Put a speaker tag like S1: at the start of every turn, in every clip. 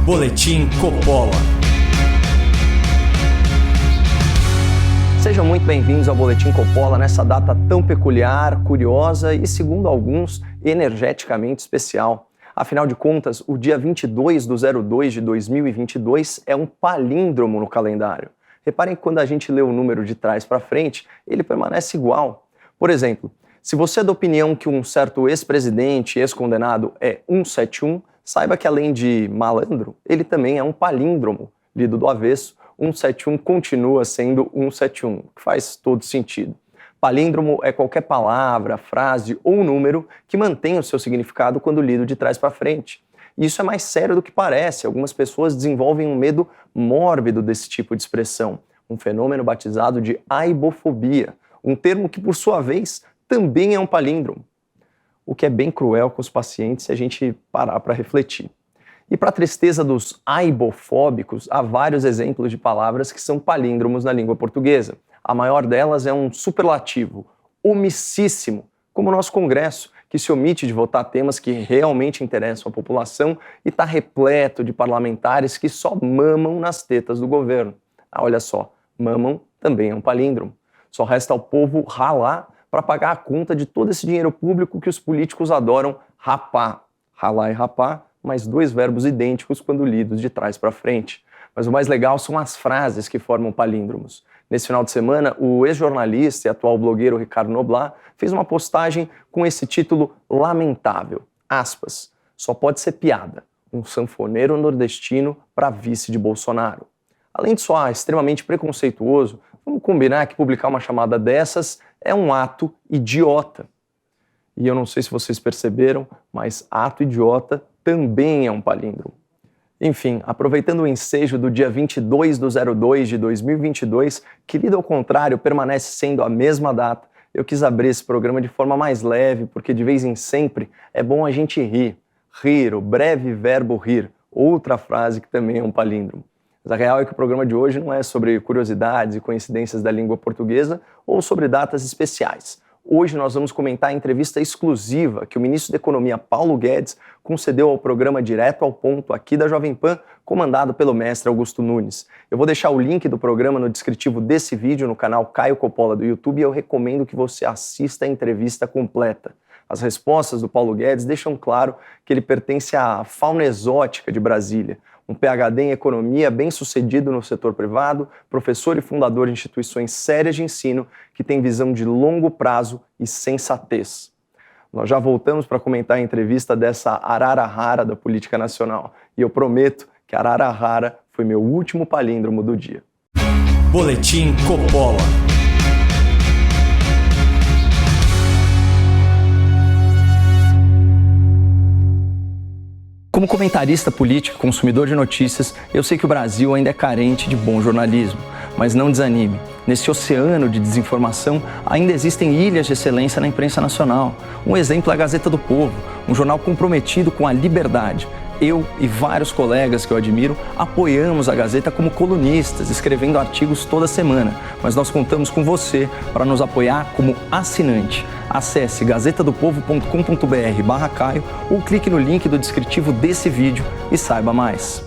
S1: Boletim Coppola.
S2: Sejam muito bem-vindos ao Boletim Coppola nessa data tão peculiar, curiosa e, segundo alguns, energeticamente especial. Afinal de contas, o dia 22/02 de 2022 é um palíndromo no calendário. Reparem que quando a gente lê o número de trás para frente, ele permanece igual. Por exemplo, se você é da opinião que um certo ex-presidente, ex-condenado é 171, saiba que além de malandro, ele também é um palíndromo. Lido do avesso, 171 continua sendo 171, que faz todo sentido. Palíndromo é qualquer palavra, frase ou número que mantém o seu significado quando lido de trás para frente. E isso é mais sério do que parece. Algumas pessoas desenvolvem um medo mórbido desse tipo de expressão, um fenômeno batizado de aibofobia, um termo que, por sua vez, também é um palíndromo. O que é bem cruel com os pacientes se a gente parar para refletir. E para a tristeza dos aibofóbicos, há vários exemplos de palavras que são palíndromos na língua portuguesa. A maior delas é um superlativo, omissíssimo, como o nosso Congresso, que se omite de votar temas que realmente interessam a população e está repleto de parlamentares que só mamam nas tetas do governo. Ah, olha só, mamam também é um palíndromo. Só resta ao povo ralar para pagar a conta de todo esse dinheiro público que os políticos adoram rapar. Ralar e rapar, mas dois verbos idênticos quando lidos de trás para frente. Mas o mais legal são as frases que formam palíndromos. Nesse final de semana, o ex-jornalista e atual blogueiro Ricardo Noblat fez uma postagem com esse título lamentável. Aspas, só pode ser piada, um sanfoneiro nordestino para vice de Bolsonaro. Além de soar extremamente preconceituoso, vamos combinar que publicar uma chamada dessas é um ato idiota. E eu não sei se vocês perceberam, mas ato idiota também é um palíndromo. Enfim, aproveitando o ensejo do dia 22/02 de 2022, que lida ao contrário permanece sendo a mesma data, eu quis abrir esse programa de forma mais leve, porque de vez em sempre é bom a gente rir. Rir, o breve verbo rir, outra frase que também é um palíndromo. Mas a real é que o programa de hoje não é sobre curiosidades e coincidências da língua portuguesa ou sobre datas especiais. Hoje nós vamos comentar a entrevista exclusiva que o ministro da Economia, Paulo Guedes, concedeu ao programa Direto ao Ponto aqui da Jovem Pan, comandado pelo mestre Augusto Nunes. Eu vou deixar o link do programa no descritivo desse vídeo no canal Caio Coppola do YouTube e eu recomendo que você assista a entrevista completa. As respostas do Paulo Guedes deixam claro que ele pertence à fauna exótica de Brasília. Um PhD em economia bem-sucedido no setor privado, professor e fundador de instituições sérias de ensino que tem visão de longo prazo e sensatez. Nós já voltamos para comentar a entrevista dessa arara rara da política nacional. E eu prometo que arara rara foi meu último palíndromo do dia.
S1: Boletim Coppola.
S2: Como comentarista político e consumidor de notícias, eu sei que o Brasil ainda é carente de bom jornalismo. Mas não desanime. Nesse oceano de desinformação, ainda existem ilhas de excelência na imprensa nacional. Um exemplo é a Gazeta do Povo, um jornal comprometido com a liberdade. Eu e vários colegas que eu admiro apoiamos a Gazeta como colunistas, escrevendo artigos toda semana. Mas nós contamos com você para nos apoiar como assinante. Acesse gazetadopovo.com.br/Caio ou clique no link do descritivo desse vídeo e saiba mais.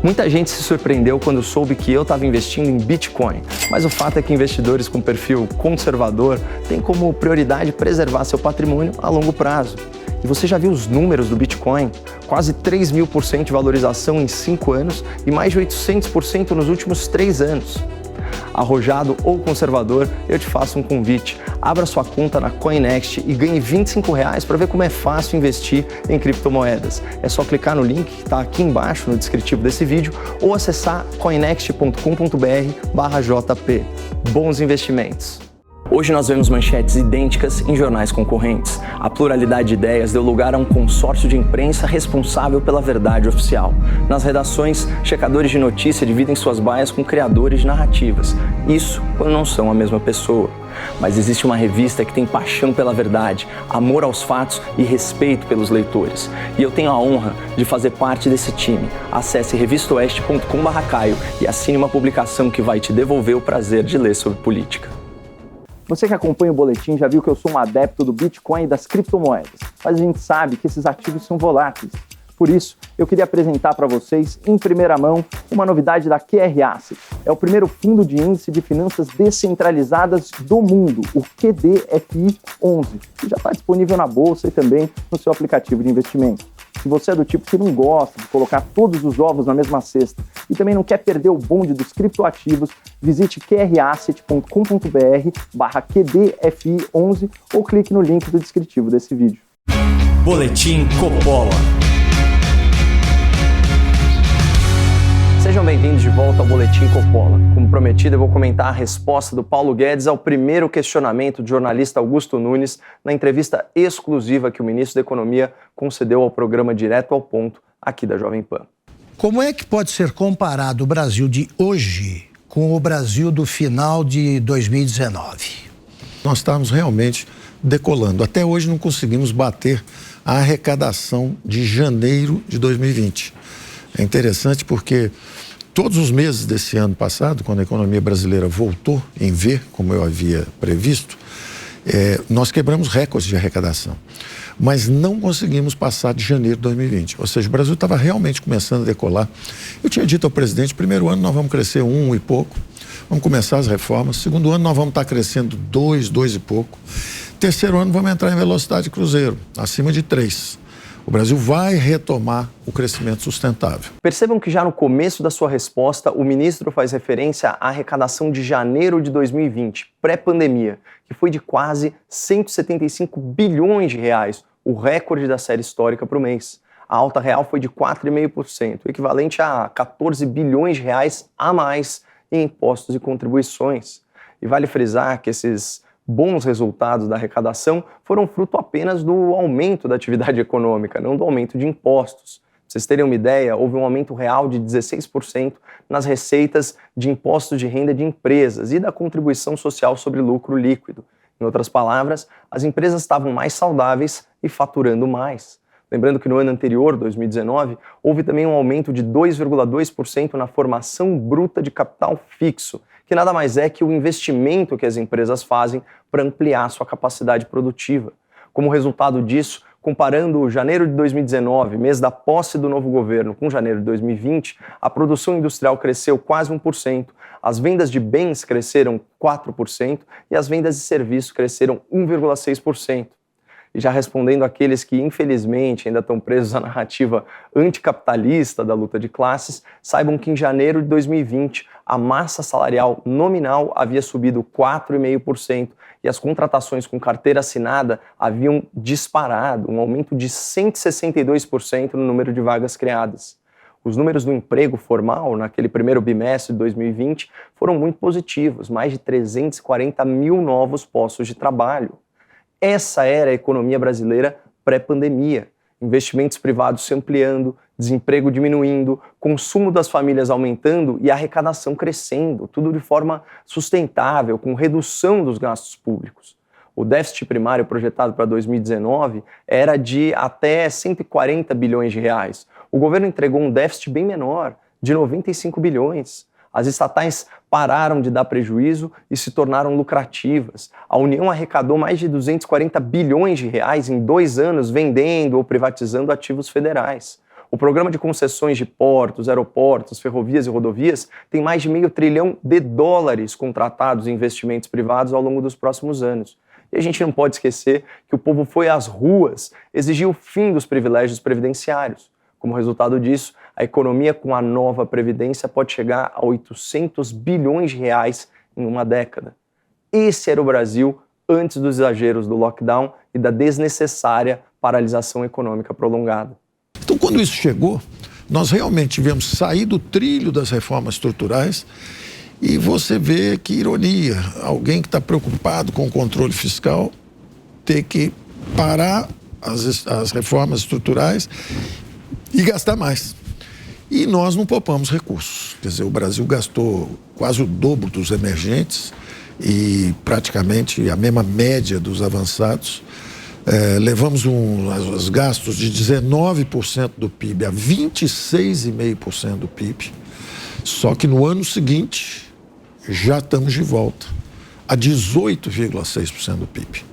S2: Muita gente se surpreendeu quando soube que eu estava investindo em Bitcoin, mas o fato é que investidores com perfil conservador têm como prioridade preservar seu patrimônio a longo prazo. E você já viu os números do Bitcoin? Quase 3.000% de valorização em 5 anos e mais de 800% nos últimos 3 anos. Arrojado ou conservador, eu te faço um convite. Abra sua conta na Coinext e ganhe R$25 para ver como é fácil investir em criptomoedas. É só clicar no link que está aqui embaixo no descritivo desse vídeo ou acessar coinext.com.br/JP. Bons investimentos! Hoje nós vemos manchetes idênticas em jornais concorrentes. A pluralidade de ideias deu lugar a um consórcio de imprensa responsável pela verdade oficial. Nas redações, checadores de notícia dividem suas baias com criadores de narrativas. Isso quando não são a mesma pessoa. Mas existe uma revista que tem paixão pela verdade, amor aos fatos e respeito pelos leitores. E eu tenho a honra de fazer parte desse time. Acesse revistaoeste.com/Caio e assine uma publicação que vai te devolver o prazer de ler sobre política. Você que acompanha o boletim já viu que eu sou um adepto do Bitcoin e das criptomoedas, mas a gente sabe que esses ativos são voláteis. Por isso, eu queria apresentar para vocês, em primeira mão, uma novidade da QR Asset. É o primeiro fundo de índice de finanças descentralizadas do mundo, o QDFI 11, que já está disponível na bolsa e também no seu aplicativo de investimento. Se você é do tipo que não gosta de colocar todos os ovos na mesma cesta e também não quer perder o bonde dos criptoativos, visite qrasset.com.br/QDFI11 ou clique no link do descritivo desse vídeo.
S1: Boletim Coppola.
S2: Sejam bem-vindos de volta ao Boletim Coppola. Como prometido, eu vou comentar a resposta do Paulo Guedes ao primeiro questionamento do jornalista Augusto Nunes na entrevista exclusiva que o ministro da Economia concedeu ao programa Direto ao Ponto, aqui da Jovem Pan.
S3: Como é que pode ser comparado o Brasil de hoje com o Brasil do final de 2019?
S4: Nós estamos realmente decolando. Até hoje não conseguimos bater a arrecadação de janeiro de 2020. É interessante porque todos os meses desse ano passado, quando a economia brasileira voltou em V, como eu havia previsto, nós quebramos recordes de arrecadação. Mas não conseguimos passar de janeiro de 2020. Ou seja, o Brasil estava realmente começando a decolar. Eu tinha dito ao presidente, primeiro ano nós vamos crescer 1 e pouco, vamos começar as reformas. Segundo ano nós vamos estar crescendo 2 e pouco. Terceiro ano vamos entrar em velocidade cruzeiro, acima de 3. O Brasil vai retomar o crescimento sustentável.
S2: Percebam que já no começo da sua resposta, o ministro faz referência à arrecadação de janeiro de 2020, pré-pandemia, que foi de quase 175 bilhões de reais, o recorde da série histórica para o mês. A alta real foi de 4,5%, equivalente a 14 bilhões de reais a mais em impostos e contribuições. E vale frisar que esses bons resultados da arrecadação foram fruto apenas do aumento da atividade econômica, não do aumento de impostos. Pra vocês terem uma ideia, houve um aumento real de 16% nas receitas de impostos de renda de empresas e da contribuição social sobre lucro líquido. Em outras palavras, as empresas estavam mais saudáveis e faturando mais. Lembrando que no ano anterior, 2019, houve também um aumento de 2,2% na formação bruta de capital fixo, que nada mais é que o investimento que as empresas fazem para ampliar sua capacidade produtiva. Como resultado disso, comparando janeiro de 2019, mês da posse do novo governo, com janeiro de 2020, a produção industrial cresceu quase 1%, as vendas de bens cresceram 4% e as vendas de serviços cresceram 1,6%. E já respondendo àqueles que, infelizmente, ainda estão presos à narrativa anticapitalista da luta de classes, saibam que em janeiro de 2020 a massa salarial nominal havia subido 4,5% e as contratações com carteira assinada haviam disparado, um aumento de 162% no número de vagas criadas. Os números do emprego formal naquele primeiro bimestre de 2020 foram muito positivos, mais de 340 mil novos postos de trabalho. Essa era a economia brasileira pré-pandemia. Investimentos privados se ampliando, desemprego diminuindo, consumo das famílias aumentando e arrecadação crescendo, tudo de forma sustentável, com redução dos gastos públicos. O déficit primário projetado para 2019 era de até 140 bilhões de reais. O governo entregou um déficit bem menor, de 95 bilhões. As estatais pararam de dar prejuízo e se tornaram lucrativas. A União arrecadou mais de 240 bilhões de reais em 2 anos vendendo ou privatizando ativos federais. O programa de concessões de portos, aeroportos, ferrovias e rodovias tem mais de $500 bilhão contratados em investimentos privados ao longo dos próximos anos. E a gente não pode esquecer que o povo foi às ruas exigir o fim dos privilégios previdenciários. Como resultado disso, a economia com a nova Previdência pode chegar a 800 bilhões de reais em uma década. Esse era o Brasil antes dos exageros do lockdown e da desnecessária paralisação econômica prolongada.
S4: Então, quando isso chegou, nós realmente tivemos sair do trilho das reformas estruturais e você vê que ironia, alguém que está preocupado com o controle fiscal ter que parar as reformas estruturais e gastar mais. E nós não poupamos recursos. Quer dizer, o Brasil gastou quase o dobro dos emergentes e praticamente a mesma média dos avançados. Levamos os gastos de 19% do PIB a 26,5% do PIB. Só que no ano seguinte já estamos de volta a 18,6% do PIB.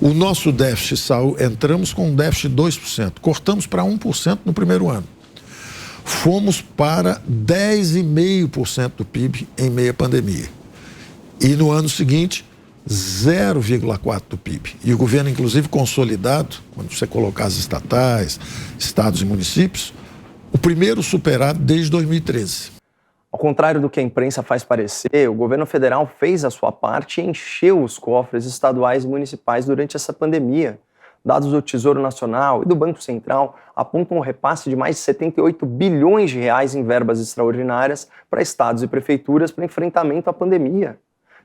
S4: O nosso déficit entramos com um déficit de 2%, cortamos para 1% no primeiro ano. Fomos para 10,5% do PIB em meia pandemia. E no ano seguinte, 0,4% do PIB. E o governo, inclusive, consolidado, quando você colocar as estatais, estados e municípios, o primeiro superado desde 2013.
S2: Ao contrário do que a imprensa faz parecer, o governo federal fez a sua parte e encheu os cofres estaduais e municipais durante essa pandemia. Dados do Tesouro Nacional e do Banco Central apontam um repasse de mais de 78 bilhões de reais em verbas extraordinárias para estados e prefeituras para enfrentamento à pandemia.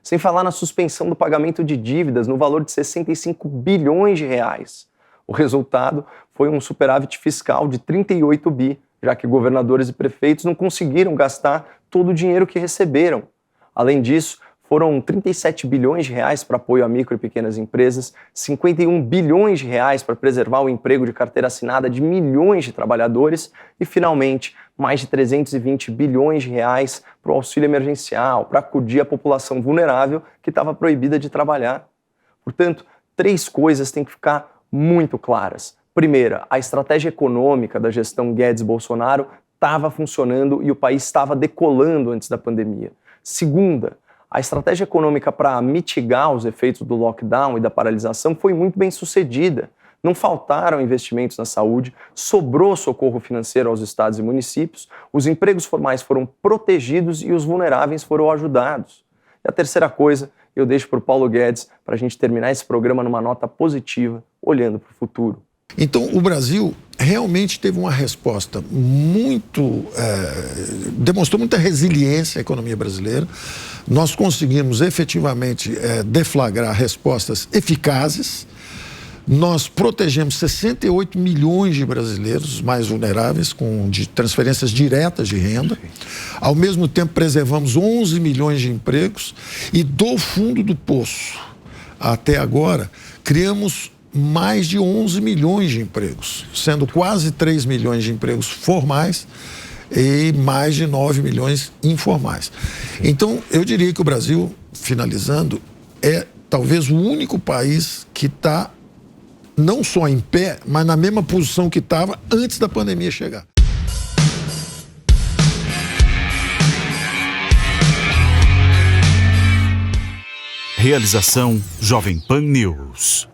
S2: Sem falar na suspensão do pagamento de dívidas no valor de 65 bilhões de reais. O resultado foi um superávit fiscal de 38 bi, já que governadores e prefeitos não conseguiram gastar todo o dinheiro que receberam. Além disso, foram 37 bilhões de reais para apoio a micro e pequenas empresas, 51 bilhões de reais para preservar o emprego de carteira assinada de milhões de trabalhadores e, finalmente, mais de 320 bilhões de reais para o auxílio emergencial, para acudir a população vulnerável que estava proibida de trabalhar. Portanto, 3 coisas têm que ficar muito claras. Primeira, a estratégia econômica da gestão Guedes-Bolsonaro estava funcionando e o país estava decolando antes da pandemia. Segunda, a estratégia econômica para mitigar os efeitos do lockdown e da paralisação foi muito bem sucedida. Não faltaram investimentos na saúde, sobrou socorro financeiro aos estados e municípios, os empregos formais foram protegidos e os vulneráveis foram ajudados. E a terceira coisa, eu deixo para o Paulo Guedes para a gente terminar esse programa numa nota positiva, olhando para o futuro.
S4: Então, o Brasil realmente teve uma resposta demonstrou muita resiliência à economia brasileira. Nós conseguimos efetivamente deflagrar respostas eficazes. Nós protegemos 68 milhões de brasileiros, os mais vulneráveis, de transferências diretas de renda. Ao mesmo tempo, preservamos 11 milhões de empregos e do fundo do poço, até agora, criamos mais de 11 milhões de empregos, sendo quase 3 milhões de empregos formais e mais de 9 milhões informais. Então, eu diria que o Brasil, finalizando, é talvez o único país que está não só em pé, mas na mesma posição que estava antes da pandemia chegar.
S1: Realização Jovem Pan News.